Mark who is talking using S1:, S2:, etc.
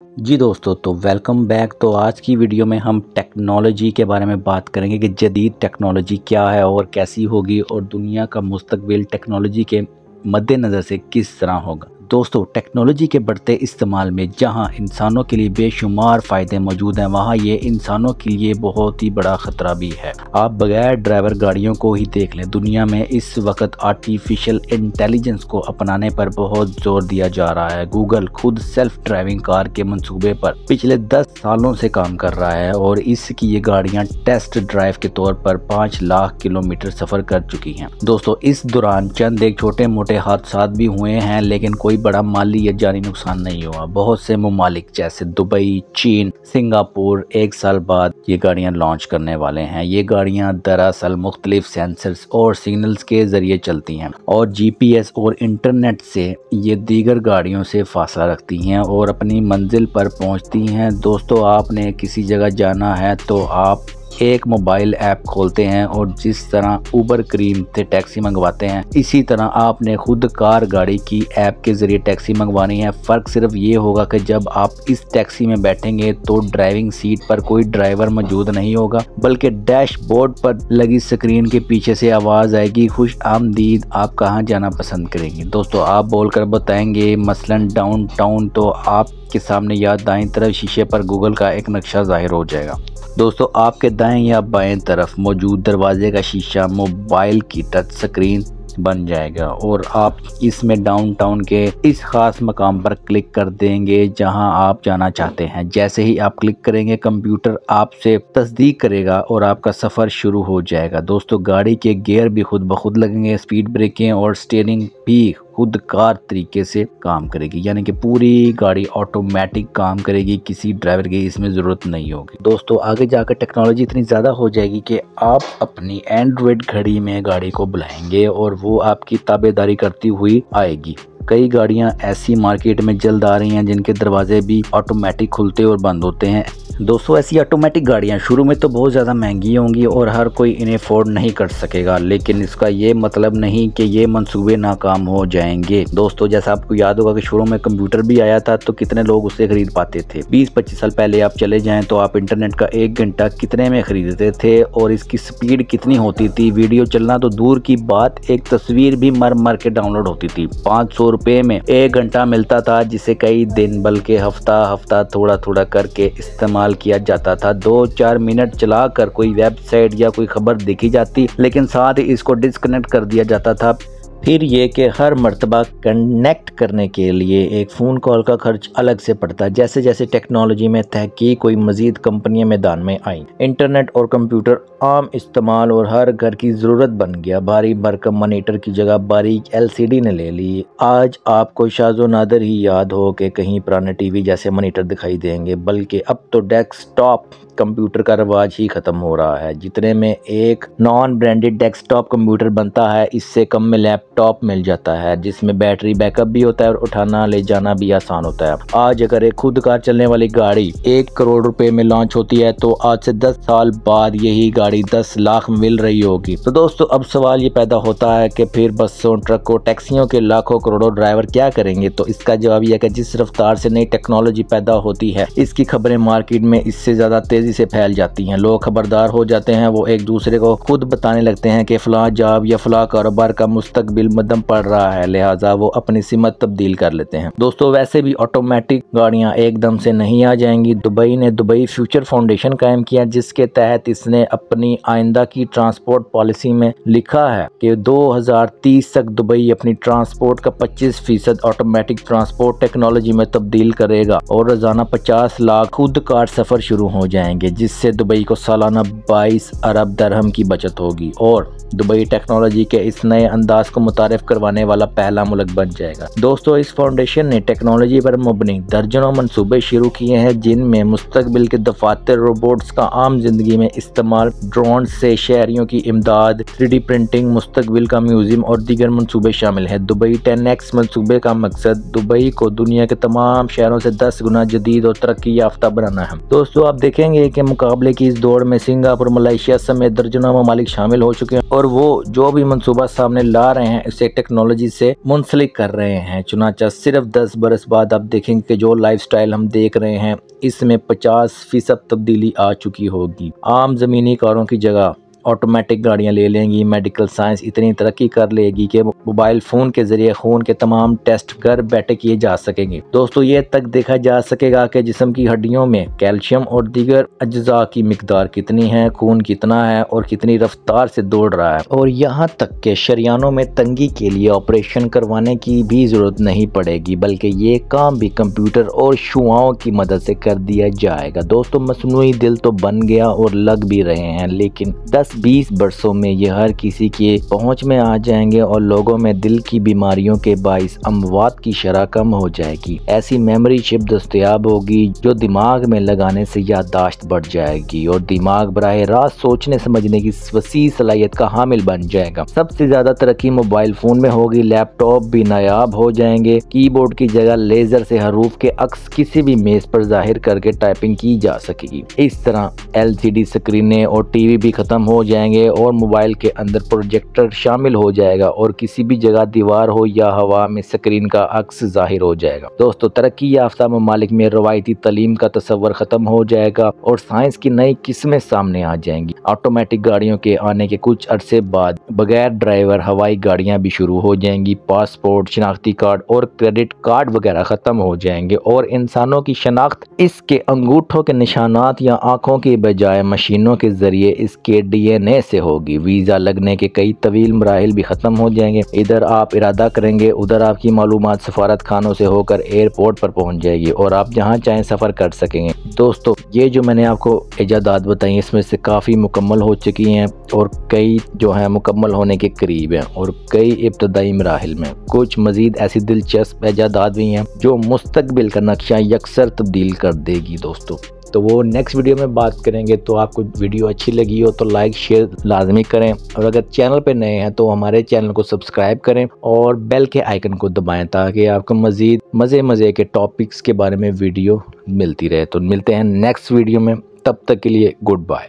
S1: जी दोस्तों, तो welcome back. तो आज की वीडियो में हम टेक्नोलॉजी के बारे में बात करेंगे कि जदीद टेक्नोलॉजी क्या है और कैसी होगी और दुनिया का मुस्तकबिल टेक्नोलॉजी के मद्देनज़र से किस तरह होगा। दोस्तों, टेक्नोलॉजी के बढ़ते इस्तेमाल में जहां इंसानों के लिए बेशुमार फ़ायदे मौजूद हैं, वहां ये इंसानों के लिए बहुत ही बड़ा ख़तरा भी है। आप बगैर ड्राइवर गाड़ियों को ही देख लें। दुनिया में इस वक्त आर्टिफिशियल इंटेलिजेंस को अपनाने पर बहुत जोर दिया जा रहा है। गूगल खुद सेल्फ ड्राइविंग कार के मंसूबे पर पिछले 10 सालों से काम कर रहा है और इसकी ये गाड़ियाँ टेस्ट ड्राइव के तौर पर 5 लाख किलोमीटर सफ़र कर चुकी हैं। दोस्तों, इस दौरान चंद एक छोटे मोटे हादसा भी हुए हैं, लेकिन कोई बड़ा माली या जानी नुकसान नहीं हुआ। बहुत से ममालिक जैसे दुबई, चीन, सिंगापुर 1 साल बाद ये गाड़ियां लॉन्च करने वाले हैं। ये गाड़ियां दरअसल मुख्तलिफ सेंसर्स और सिग्नल्स के जरिए चलती हैं और GPS और इंटरनेट से ये दीगर गाड़ियों से फासला रखती हैं और अपनी मंजिल पर पहुंचती हैं। दोस्तों, आपने किसी जगह जाना है तो आप एक मोबाइल ऐप खोलते हैं और जिस तरह उबर क्रीम से टैक्सी मंगवाते हैं, इसी तरह आपने खुद कार गाड़ी की ऐप के ज़रिए टैक्सी मंगवानी है। फ़र्क सिर्फ ये होगा कि जब आप इस टैक्सी में बैठेंगे तो ड्राइविंग सीट पर कोई ड्राइवर मौजूद नहीं होगा, बल्कि डैशबोर्ड पर लगी स्क्रीन के पीछे से आवाज़ आएगी, खुश आमदीद, आप कहाँ जाना पसंद करेंगे। दोस्तों, आप बोलकर बताएंगे मसलन डाउन टाउन, तो आपके सामने या दाएं तरफ शीशे पर गूगल का एक नक्शा ज़ाहिर हो जाएगा। दोस्तों, आपके दाएं या बाएं तरफ मौजूद दरवाजे का शीशा मोबाइल की टच स्क्रीन बन जाएगा और आप इसमें डाउनटाउन के इस खास मकाम पर क्लिक कर देंगे जहां आप जाना चाहते हैं। जैसे ही आप क्लिक करेंगे, कंप्यूटर आपसे तस्दीक करेगा और आपका सफ़र शुरू हो जाएगा। दोस्तों, गाड़ी के गियर भी खुद ब खुद लगेंगे, स्पीड ब्रेकें और स्टीयरिंग भी खुद कार तरीके से काम करेगी, यानी कि पूरी गाड़ी ऑटोमेटिक काम करेगी, किसी ड्राइवर की इसमें ज़रूरत नहीं होगी। दोस्तों, आगे जाकर टेक्नोलॉजी इतनी ज़्यादा हो जाएगी कि आप अपनी एंड्रॉयड घड़ी में गाड़ी को बुलाएंगे और वो आपकी ताबेदारी करती हुई आएगी। कई गाड़ियां ऐसी मार्केट में जल्द आ रही हैं जिनके दरवाजे भी ऑटोमेटिक खुलते और बंद होते हैं। दोस्तों, ऐसी ऑटोमेटिक गाड़ियां शुरू में तो बहुत ज़्यादा महंगी होंगी और हर कोई इन्हें अफोर्ड नहीं कर सकेगा, लेकिन इसका ये मतलब नहीं कि ये मंसूबे नाकाम हो जाएंगे। दोस्तों, जैसा आपको याद होगा कि शुरू में कंप्यूटर भी आया था तो कितने लोग उसे खरीद पाते थे। 20-25 साल पहले आप चले जाएं तो आप इंटरनेट का 1 घंटा कितने में खरीदते थे और इसकी स्पीड कितनी होती थी। वीडियो चलना तो दूर की बात, एक तस्वीर भी मर मर के डाउनलोड होती थी। 500 रुपये में 1 घंटा मिलता था, जिसे कई दिन बल्कि हफ्ता थोड़ा थोड़ा करके इस्तेमाल किया जाता था। 2-4 मिनट चलाकर कोई वेबसाइट या कोई खबर देखी जाती, लेकिन साथ ही इसको डिस्कनेक्ट कर दिया जाता था। फिर ये कि हर मर्तबा कनेक्ट करने के लिए एक फ़ोन कॉल का खर्च अलग से पड़ता। जैसे जैसे टेक्नोलॉजी में तहकीक कोई मज़ीद कंपनियां मैदान में आई, इंटरनेट और कंप्यूटर आम इस्तेमाल और हर घर की ज़रूरत बन गया। भारी भरकम मॉनिटर की जगह बारीक LCD ने ले ली। आज आपको शाज़ो नादर ही याद हो कि कहीं पुराने TV जैसे मॉनिटर दिखाई देंगे, बल्कि अब तो डेस्कटॉप कंप्यूटर का रवाज ही ख़त्म हो रहा है। जितने में एक नॉन ब्रांडेड डेस्कटॉप कंप्यूटर बनता है, इससे कम में लैपटॉप मिल जाता है जिसमें बैटरी बैकअप भी होता है और उठाना ले जाना भी आसान होता है। आज अगर एक खुद कार चलने वाली गाड़ी 1 करोड़ रुपए में लॉन्च होती है तो आज से 10 साल बाद यही गाड़ी 10 लाख में मिल रही होगी। तो दोस्तों, अब सवाल ये पैदा होता है कि फिर बसों, ट्रकों, टैक्सियों के लाखों करोड़ों ड्राइवर क्या करेंगे। तो इसका जवाब यह है कि जिस रफ्तार से नई टेक्नोलॉजी पैदा होती है, इसकी खबरें मार्केट में इससे ज़्यादा तेजी से फैल जाती हैं। लोग खबरदार हो जाते हैं, वो एक दूसरे को खुद बताने लगते हैं कि फलां जॉब या फलां कारोबार का मुस्तकबिल मध्यम पड़ रहा है, लिहाजा वो अपनी सिमत तब्दील कर लेते हैं। दोस्तों, वैसे भी ऑटोमेटिक गाड़ियां एकदम से नहीं आ जाएंगी। दुबई ने दुबई फ्यूचर फाउंडेशन कायम किया, जिसके तहत इसने अपनी आइंदा की ट्रांसपोर्ट पॉलिसी में लिखा है कि 2030 तक दुबई अपनी ट्रांसपोर्ट का 25% ऑटोमेटिक ट्रांसपोर्ट टेक्नोलॉजी में तब्दील करेगा और रोजाना 50 लाख खुद कार सफर शुरू हो जाएंगे, जिससे दुबई को सालाना 22 अरब दरहम की बचत होगी और दुबई टेक्नोलॉजी के इस नए अंदाज को मुतारिफ करवाने वाला पहला मुल्क बन जाएगा। दोस्तों, इस फाउंडेशन ने टेक्नोलॉजी पर मबनी दर्जनों मंसूबे शुरू किए हैं, जिनमें मुस्तकबिल के दफातर, रोबोट्स का आम जिंदगी में इस्तेमाल, ड्रोन से शहरियों की इमदाद, 3D प्रिंटिंग, मुस्तकबिल का म्यूजियम और दीगर मंसूबे शामिल हैं। दुबई 10X मंसूबे का मकसद दुबई को दुनिया के तमाम शहरों से 10 गुना जदीद और तरक्की याफ्ता बनाना है। दोस्तों, आप देखेंगे कि मुकाबले की इस दौड़ में सिंगापुर, मलेशिया समेत दर्जनों ममालिक शामिल हो चुके हैं और वो जो भी मंसूबा सामने ला रहे हैं इसे टेक्नोलॉजी से मुंसलिक कर रहे हैं। चुनांचे सिर्फ 10 बरस बाद आप देखेंगे कि जो लाइफस्टाइल हम देख रहे हैं इसमें 50% तब्दीली आ चुकी होगी। आम ज़मीनी कारों की जगह ऑटोमेटिक गाड़ियां ले लेंगी। मेडिकल साइंस इतनी तरक्की कर लेगी कि मोबाइल फ़ोन के ज़रिए खून के तमाम टेस्ट घर बैठे किए जा सकेंगे। दोस्तों ये तक देखा जा सकेगा कि जिस्म की हड्डियों में कैल्शियम और दीगर अज्जा की मिकदार कितनी है, खून कितना है और कितनी रफ्तार से दौड़ रहा है, और यहाँ तक के शरियानों में तंगी के लिए ऑपरेशन करवाने की भी ज़रूरत नहीं पड़ेगी, बल्कि ये काम भी कंप्यूटर और शुआओं की मदद से कर दिया जाएगा। दोस्तों मसनूई दिल तो बन गया और लग भी रहे हैं, लेकिन 10-20 बरसों में ये हर किसी के पहुंच में आ जाएंगे और लोगों में दिल की बीमारियों के बाइस अमवात की शरह कम हो जाएगी। ऐसी मेमोरी चिप दस्तयाब होगी जो दिमाग में लगाने से याददाश्त बढ़ जाएगी और दिमाग बराह रास्त सोचने समझने की वसी सलाहियत का हामिल बन जाएगा। सबसे ज्यादा तरक्की मोबाइल फोन में होगी। लैपटॉप भी नायाब हो जाएंगे। कीबोर्ड की जगह लेजर से हरूफ के अक्स किसी भी मेज पर जाहिर करके टाइपिंग की जा सकेगी। इस तरह LCD स्क्रीनें और टीवी भी खत्म हो जाएंगे और मोबाइल के अंदर प्रोजेक्टर शामिल हो जाएगा और किसी भी जगह दीवार हो या हवा में स्क्रीन का अक्स जाहिर हो जाएगा। दोस्तों तरक्की याफ्ता ममालिक में रवायती तालीम का तस्वर खत्म हो जाएगा और साइंस की नई किस्में सामने आ जाएंगी। ऑटोमेटिक गाड़ियों के आने के कुछ अरसे बाद बगैर ड्राइवर हवाई गाड़ियां भी शुरू हो जाएंगी। पासपोर्ट, शनाख्ती कार्ड और क्रेडिट कार्ड वगैरह खत्म हो जाएंगे और इंसानों की शनाख्त इसके अंगूठों के निशानात या आंखों के बजाय मशीनों के जरिए इसके DNA से होगी। वीज़ा लगने के कई तवील मराहिल भी ख़त्म हो जाएंगे। इधर आप इरादा करेंगे उधर आपकी मालूमात सफारत खानों से होकर एयरपोर्ट पर पहुंच जाएगी और आप जहां चाहें सफ़र कर सकेंगे। दोस्तों ये जो मैंने आपको इजादात बताई इसमें से काफ़ी मुकम्मल हो चुकी हैं और कई जो है मुकम्मल होने के करीब हैं और कई इब्तदाई मराहिल में। कुछ मज़ीद ऐसी दिलचस्प इजादात भी हैं जो मुस्तकबिल का नक्शा यकसर तब्दील कर देगी। दोस्तों तो वो नेक्स्ट वीडियो में बात करेंगे। तो आपको वीडियो अच्छी लगी हो तो लाइक शेयर लाजमी करें और अगर चैनल पे नए हैं तो हमारे चैनल को सब्सक्राइब करें और बेल के आइकन को दबाएं ताकि आपको मज़ीद मज़े के टॉपिक्स के बारे में वीडियो मिलती रहे। तो मिलते हैं नेक्स्ट वीडियो में, तब तक के लिए गुड बाय।